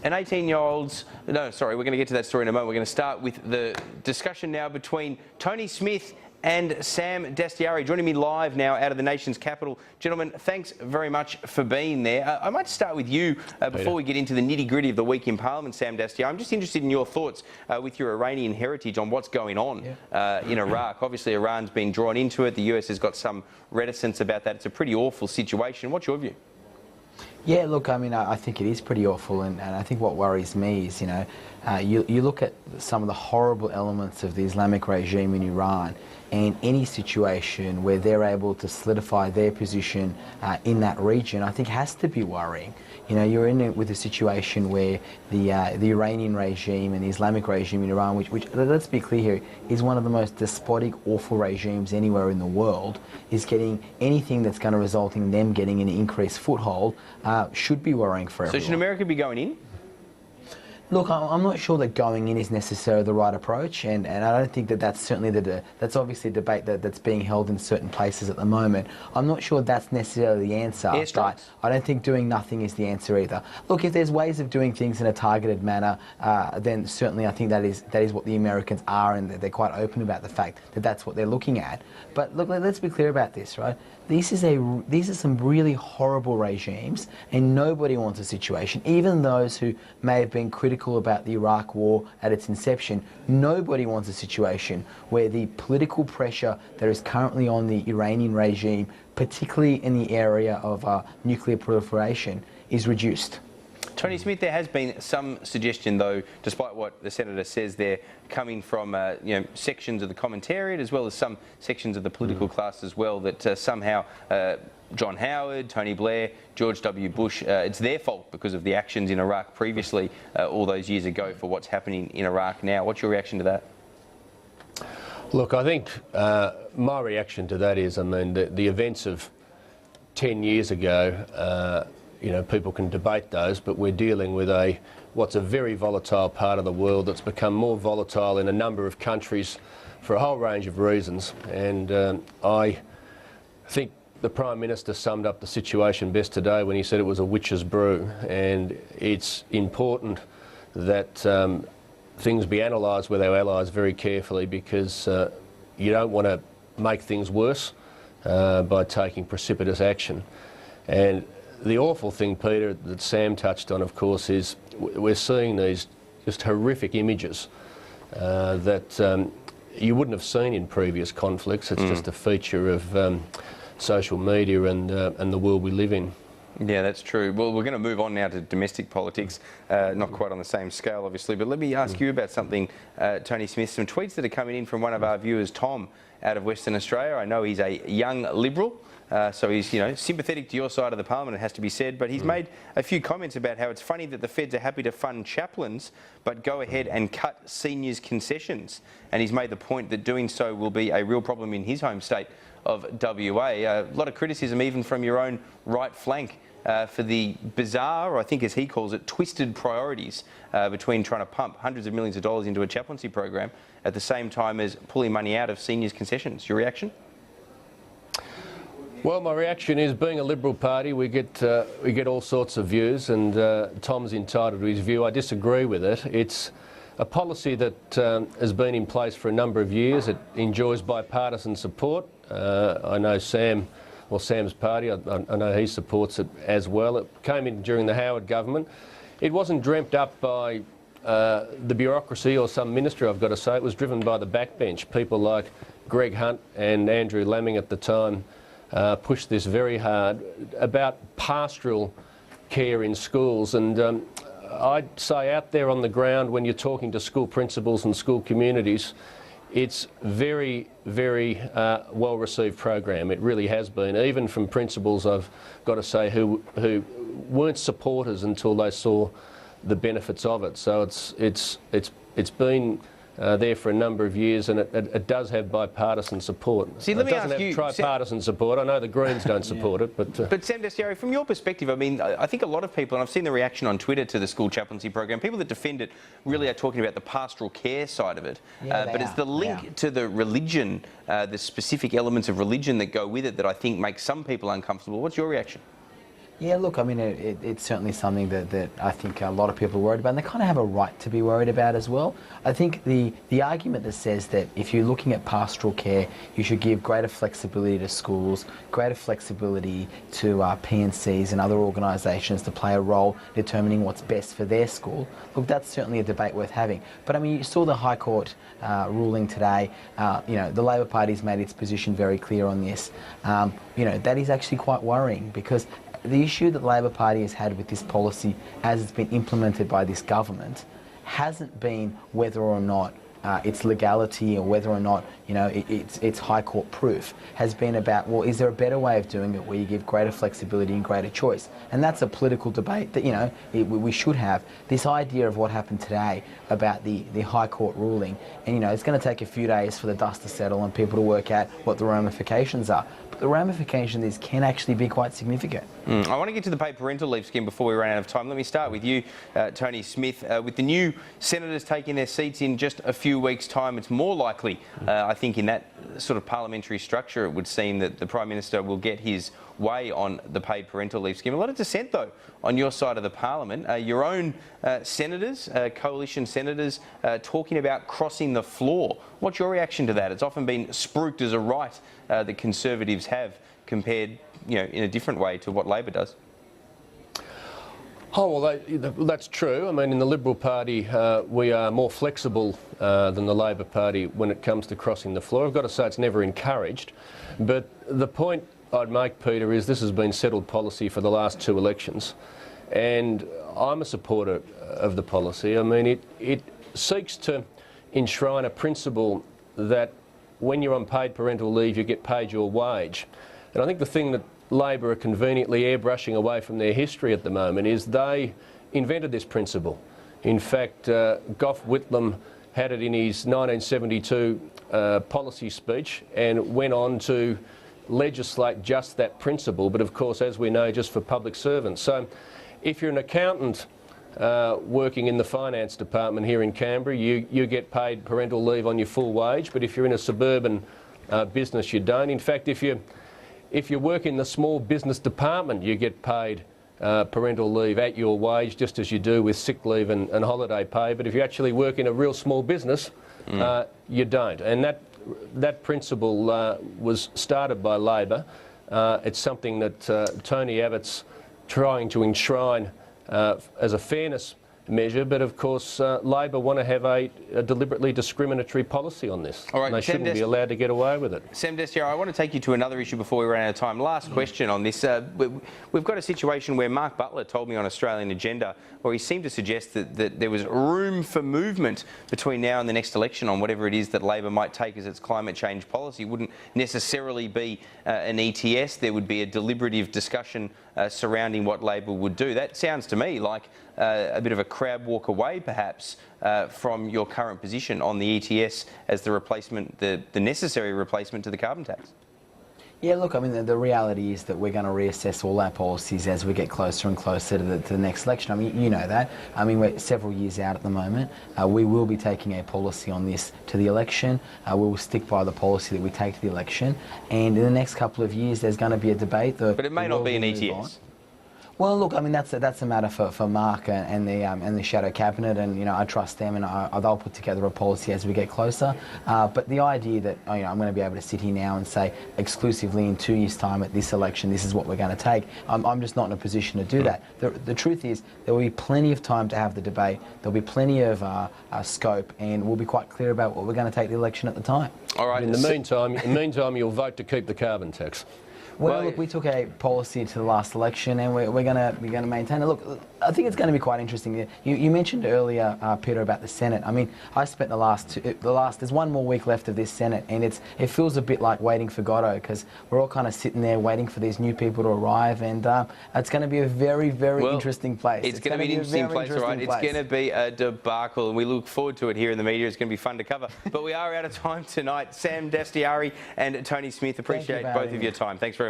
And 18-year-olds, no, sorry, we're going to get to that story in a moment. We're going to start with the discussion now between Tony Smith and Sam Dastyari, joining me live now out of the nation's capital. Gentlemen, thanks very much for being there. I might start with you before we get into the nitty-gritty of the week in Parliament, Sam Dastyari. I'm just interested in your thoughts with your Iranian heritage on what's going on in Iraq. Obviously, Iran's been drawn into it. The US has got some reticence about that. It's a pretty awful situation. What's your view? Yeah, look, I mean, I think it is pretty awful, and I think what worries me is, you look at some of the horrible elements of the Islamic regime in Iran, and any situation where they're able to solidify their position in that region, I think has to be worrying. You're in it with a situation where the Iranian regime and the Islamic regime in Iran, which let's be clear here, is one of the most despotic, awful regimes anywhere in the world, is getting anything that's going to result in them getting an increased foothold, should be worrying for everyone. So should America be going in? Look, I'm not sure that going in is necessarily the right approach, and I don't think that that's certainly that's obviously a debate that's being held in certain places at the moment. I'm not sure that's necessarily the answer, but I don't think doing nothing is the answer either. Look, if there's ways of doing things in a targeted manner, then certainly I think that is what the Americans are, and they're quite open about the fact that that's what they're looking at. But look, let's be clear about this, right? These are some really horrible regimes, and nobody wants a situation, even those who may have been critical about the Iraq war at its inception. Nobody wants a situation where the political pressure that is currently on the Iranian regime, particularly in the area of nuclear proliferation, is reduced. Tony Smith, there has been some suggestion, though, despite what the Senator says there, coming from sections of the commentariat as well as some sections of the political class as well, that somehow John Howard, Tony Blair, George W. Bush, it's their fault because of the actions in Iraq previously, all those years ago, for what's happening in Iraq now. What's your reaction to that? Look, I think my reaction to that is, I mean, the events of 10 years ago, people can debate those, but we're dealing with what's a very volatile part of the world that's become more volatile in a number of countries for a whole range of reasons. And I think the Prime Minister summed up the situation best today when he said it was a witch's brew. And it's important that things be analysed with our allies very carefully, because you don't want to make things worse by taking precipitous action. And the awful thing, Peter, that Sam touched on, of course, is we're seeing these just horrific images that you wouldn't have seen in previous conflicts. It's just a feature of social media and the world we live in. Yeah, that's true. Well, we're going to move on now to domestic politics, not quite on the same scale, obviously, but let me ask you about something, Tony Smith. Some tweets that are coming in from one of our viewers, Tom, out of Western Australia. I know he's a young Liberal. So he's, sympathetic to your side of the parliament, it has to be said, but he's made a few comments about how it's funny that the feds are happy to fund chaplains, but go ahead and cut seniors' concessions. And he's made the point that doing so will be a real problem in his home state of WA. A lot of criticism even from your own right flank for the bizarre, or I think as he calls it, twisted priorities between trying to pump hundreds of millions of dollars into a chaplaincy program at the same time as pulling money out of seniors' concessions. Your reaction? Well, my reaction is, being a Liberal Party, we get all sorts of views, and Tom's entitled to his view. I disagree with it. It's a policy that has been in place for a number of years. It enjoys bipartisan support. I know Sam's party, I know he supports it as well. It came in during the Howard government. It wasn't dreamt up by the bureaucracy or some minister, I've got to say. It was driven by the backbench. People like Greg Hunt and Andrew Laming at the time pushed this very hard about pastoral care in schools. And I'd say out there on the ground, when you're talking to school principals and school communities, it's very, very well-received program. It really has been, even from principals, I've got to say, who weren't supporters until they saw the benefits of it. So it's been there for a number of years, and it does have bipartisan support. See, let me ask you, tripartisan support. I know the Greens don't support it, but Sam Dastyari, from your perspective, I mean, I think a lot of people, and I've seen the reaction on Twitter to the school chaplaincy program, people that defend it really are talking about the pastoral care side of it, but it's the link to the religion, the specific elements of religion that go with it, that I think makes some people uncomfortable. What's your reaction? Yeah, look, I mean, it's certainly something that I think a lot of people are worried about, and they kind of have a right to be worried about as well. I think the argument that says that if you're looking at pastoral care, you should give greater flexibility to schools, greater flexibility to PNCs and other organisations to play a role determining what's best for their school. Look, that's certainly a debate worth having. But I mean, you saw the High Court ruling today. You know, the Labor Party's made its position very clear on this. You know, that is actually quite worrying, because the issue that the Labor Party has had with this policy as it's been implemented by this government hasn't been whether or not its legality or whether or not, you know, it's High Court proof. Has been about, well, is there a better way of doing it where you give greater flexibility and greater choice? And that's a political debate that, you know, we should have. This idea of what happened today about the High Court ruling, and, you know, it's going to take a few days for the dust to settle and people to work out what the ramifications are. But the ramifications of this can actually be quite significant. I want to get to the paid parental leave scheme before we run out of time. Let me start with you, Tony Smith. With the new senators taking their seats in just a few weeks' time, it's more likely, I think, in that sort of parliamentary structure, it would seem that the Prime Minister will get his way on the paid parental leave scheme. A lot of dissent, though, on your side of the parliament. Your own senators, coalition senators, talking about crossing the floor. What's your reaction to that? It's often been spruiked as a right that Conservatives have, compared, you know, in a different way to what Labor does. Oh, well, that's true. I mean, in the Liberal Party, we are more flexible than the Labor Party when it comes to crossing the floor. I've got to say it's never encouraged. But the point I'd make, Peter, is this has been settled policy for the last 2 elections. And I'm a supporter of the policy. I mean, it seeks to enshrine a principle that when you're on paid parental leave, you get paid your wage. And I think the thing that Labor are conveniently airbrushing away from their history at the moment is they invented this principle. In fact, Gough Whitlam had it in his 1972 policy speech and went on to legislate just that principle, but of course, as we know, just for public servants. So if you're an accountant working in the finance department here in Canberra, you get paid parental leave on your full wage, but if you're in a suburban business, you don't. In fact, if you work in the small business department, you get paid parental leave at your wage, just as you do with sick leave and holiday pay. But if you actually work in a real small business, you don't. And that principle was started by Labor. It's something that Tony Abbott's trying to enshrine as a fairness measure, but of course Labor want to have a deliberately discriminatory policy on this. All right, and they shouldn't be allowed to get away with it. Sam Destiero, I want to take you to another issue before we run out of time. Last question on this. We've got a situation where Mark Butler told me on Australian Agenda, where he seemed to suggest that there was room for movement between now and the next election on whatever it is that Labor might take as its climate change policy. It wouldn't necessarily be an ETS. There would be a deliberative discussion surrounding what Labor would do. That sounds to me like a bit of a crab walk away, perhaps, from your current position on the ETS as the replacement, the necessary replacement to the carbon tax. Yeah, look, I mean, the reality is that we're going to reassess all our policies as we get closer and closer to the next election. I mean, you know that. I mean, we're several years out at the moment. We will be taking a policy on this to the election. We will stick by the policy that we take to the election. And in the next couple of years, there's going to be a debate. But it may not be an ETS. Well, look, I mean, that's a matter for Mark and the shadow cabinet, and you know, I trust them, and they'll put together a policy as we get closer. But the idea that I'm going to be able to sit here now and say exclusively in 2 years' time at this election, this is what we're going to take, I'm just not in a position to do that. The truth is, there will be plenty of time to have the debate. There'll be plenty of scope, and we'll be quite clear about what we're going to take the election at the time. All right. In the meantime, you'll vote to keep the carbon tax. Well, look, we took a policy to the last election, and we're going to maintain it. Look, I think it's going to be quite interesting. You mentioned earlier, Peter, about the Senate. I mean, I spent the last. There's one more week left of this Senate, and it feels a bit like waiting for Godot, because we're all kind of sitting there waiting for these new people to arrive, and it's going to be a very, very interesting place. It's going to be an interesting place, right? It's going to be a debacle, and we look forward to it here in the media. It's going to be fun to cover. But we are out of time tonight. Sam Dastiari and Tony Smith, appreciate both of your time. Thanks very much.